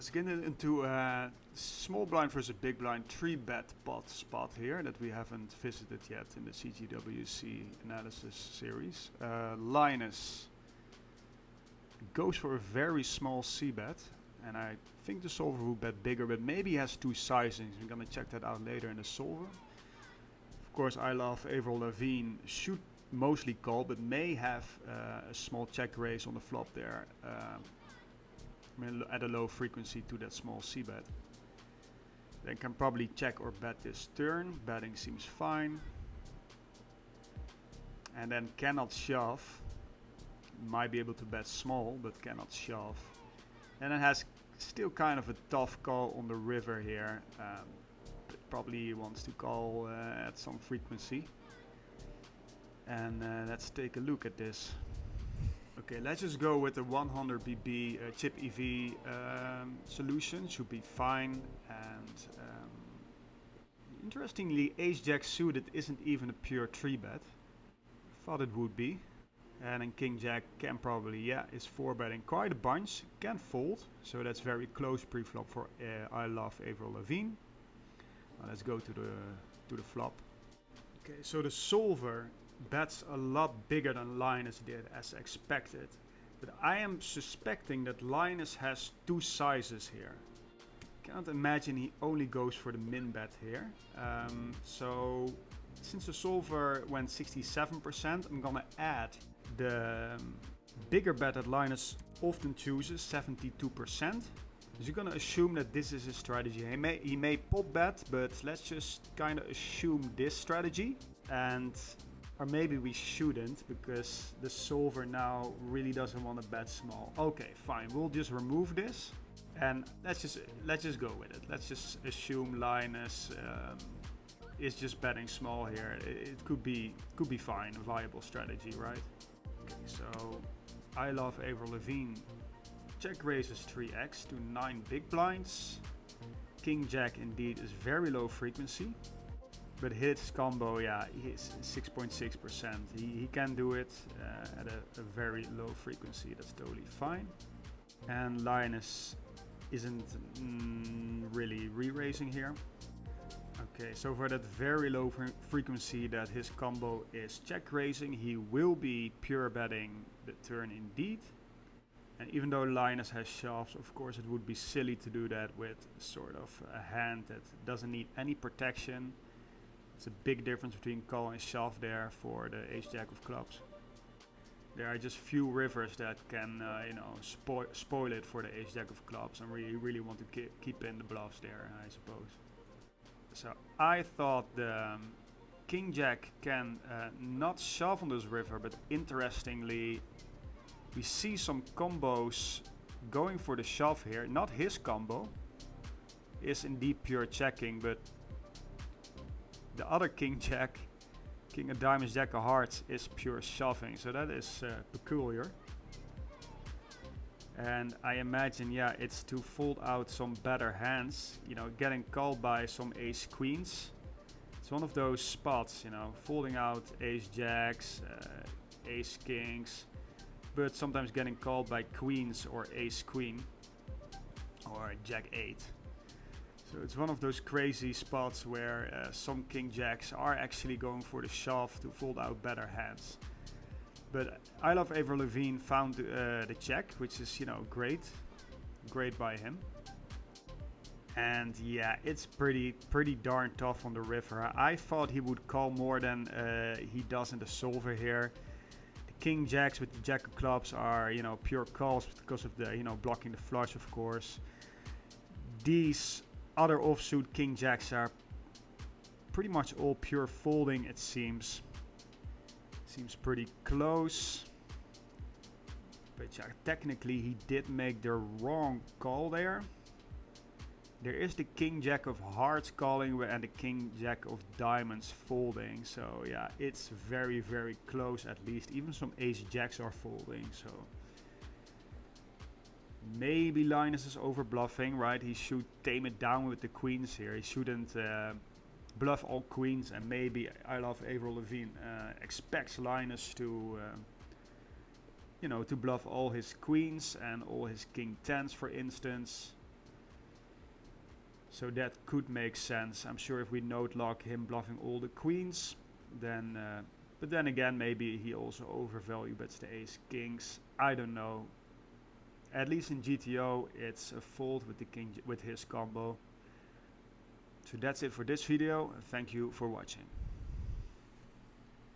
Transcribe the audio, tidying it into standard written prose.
let's get into small blind versus big blind 3-bet pot spot here that we haven't visited yet in the CGWC analysis series. Linus goes for a very small c-bet, and I think the solver will bet bigger, but maybe he has two sizings. We're gonna check that out later in the solver. Of course, ILuvAvrilLavigne should mostly call, but may have a small check raise on the flop there. At a low frequency to that small c-bet. Then can probably check or bet this turn. Betting seems fine. And then cannot shove. Might be able to bet small, but cannot shove. And it has still kind of a tough call on the river here. But probably wants to call at some frequency. And let's take a look at this. Okay, let's just go with the 100 BB chip EV solution. Should be fine. And interestingly, ace jack suited isn't even a pure 3-bet. Thought it would be. And then king jack can probably, is 4-betting quite a bunch. Can fold, so that's very close pre-flop for ILuvAvrilLavigne. Let's go to the flop. Okay, so the solver bets a lot bigger than Linus did, as expected. But I am suspecting that Linus has two sizes here. Cannot imagine he only goes for the min bet here. So since the solver went 67%, I'm gonna add the bigger bet that Linus often chooses, 72%. So you're gonna assume that this is his strategy. He may pop bet, but let's just kind of assume this strategy. Or maybe we shouldn't, because the solver now really doesn't want to bet small. Okay, fine. We'll just remove this, and let's just go with it. Let's just assume Linus is just betting small here. It could be fine, a viable strategy, right? Okay, so ILuvAvrilLavigne check raises 3x to 9 big blinds. King jack indeed is very low frequency. But his combo, he's 6.6%. He can do it at a very low frequency. That's totally fine. And Linus isn't really re-raising here. Okay, so for that very low frequency that his combo is check raising, he will be pure betting the turn indeed. And even though Linus has shoves, of course it would be silly to do that with sort of a hand that doesn't need any protection. It's a big difference between call and shove there for the ace jack of clubs. There are just few rivers that can spoil it for the ace jack of clubs, and really want to keep in the bluffs there, I suppose. So I thought the king jack can not shove on this river, but interestingly we see some combos going for the shove here. Not his combo is indeed pure checking, but the other king jack, king of diamonds, jack of hearts, is pure shoving. So that is peculiar. And I imagine, it's to fold out some better hands. Getting called by some ace queens. It's one of those spots, folding out ace jacks, ace kings, but sometimes getting called by queens or ace queen or jack 8. So it's one of those crazy spots where some king jacks are actually going for the shove to fold out better hands. But ILuvAvrilLavigne found the check, which is great by him. And it's pretty darn tough on the river. I thought he would call more than he does in the solver here. The king jacks with the jack of clubs are pure calls because of the blocking the flush, of course. These other offsuit king jacks are pretty much all pure folding, it seems. Seems pretty close. But technically he did make the wrong call there. There is the king jack of hearts calling and the king jack of diamonds folding. So it's very, very close at least. Even some ace jacks are folding, so maybe Linus is over bluffing, right? He should tame it down with the queens here. He shouldn't bluff all queens, and maybe ILuvAvrilLavigne expects Linus to to bluff all his queens and all his king 10s, for instance. So that could make sense. I'm sure if we note log him bluffing all the queens, then but then again, maybe he also overvalue bets the ace kings. I don't know. At least in GTO, it's a fold with the king with his combo. So that's it for this video. Thank you for watching.